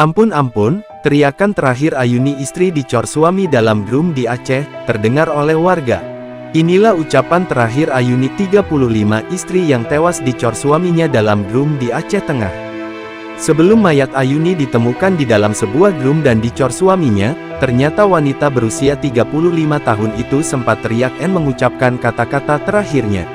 Ampun ampun, teriakan terakhir Ayuni istri dicor suami dalam drum di Aceh, terdengar oleh warga. Inilah ucapan terakhir Ayuni 35 istri yang tewas dicor suaminya dalam drum di Aceh Tengah. Sebelum mayat Ayuni ditemukan di dalam sebuah drum dan dicor suaminya, ternyata wanita berusia 35 tahun itu sempat teriak mengucapkan kata-kata terakhirnya.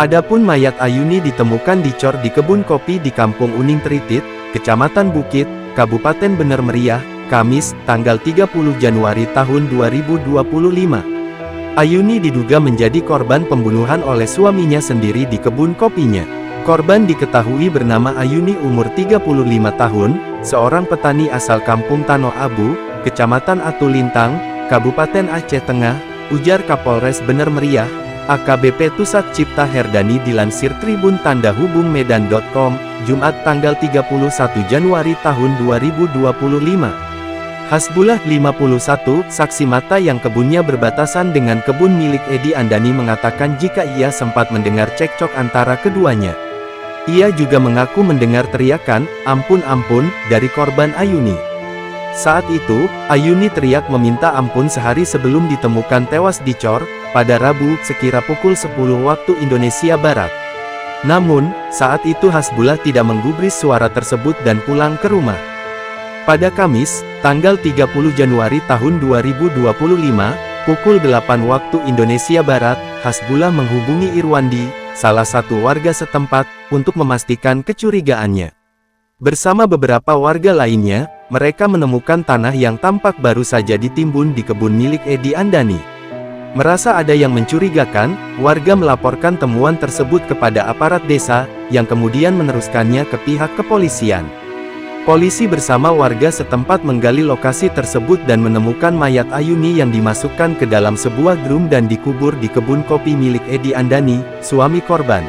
Adapun mayat Ayuni ditemukan dicor di kebun kopi di Kampung Uning Teritit, Kecamatan Bukit, Kabupaten Bener Meriah, Kamis, tanggal 30 Januari tahun 2025. Ayuni diduga menjadi korban pembunuhan oleh suaminya sendiri di kebun kopinya. Korban diketahui bernama Ayuni umur 35 tahun, seorang petani asal Kampung Tano Abu, Kecamatan Atulintang, Kabupaten Aceh Tengah, ujar Kapolres Bener Meriah, AKBP Tusat Cipta Herdani dilansir Tribun Tanda Hubung Medan.com, Jumat tanggal 31 Januari tahun 2025. Hasbullah 51, saksi mata yang kebunnya berbatasan dengan kebun milik Edi Andani mengatakan jika ia sempat mendengar cekcok antara keduanya. Ia juga mengaku mendengar teriakan, "Ampun ampun," dari korban Ayuni. Saat itu, Ayuni teriak meminta ampun sehari sebelum ditemukan tewas dicor, pada Rabu, sekira pukul 10 waktu Indonesia Barat. Namun, saat itu Hasbullah tidak menggubris suara tersebut dan pulang ke rumah. Pada Kamis, tanggal 30 Januari tahun 2025, pukul 8 waktu Indonesia Barat, Hasbullah menghubungi Irwandi, salah satu warga setempat, untuk memastikan kecurigaannya. Bersama beberapa warga lainnya, mereka menemukan tanah yang tampak baru saja ditimbun di kebun milik Edi Andani. Merasa ada yang mencurigakan, warga melaporkan temuan tersebut kepada aparat desa, yang kemudian meneruskannya ke pihak kepolisian. Polisi bersama warga setempat menggali lokasi tersebut dan menemukan mayat Ayuni yang dimasukkan ke dalam sebuah drum dan dikubur di kebun kopi milik Edi Andani, suami korban.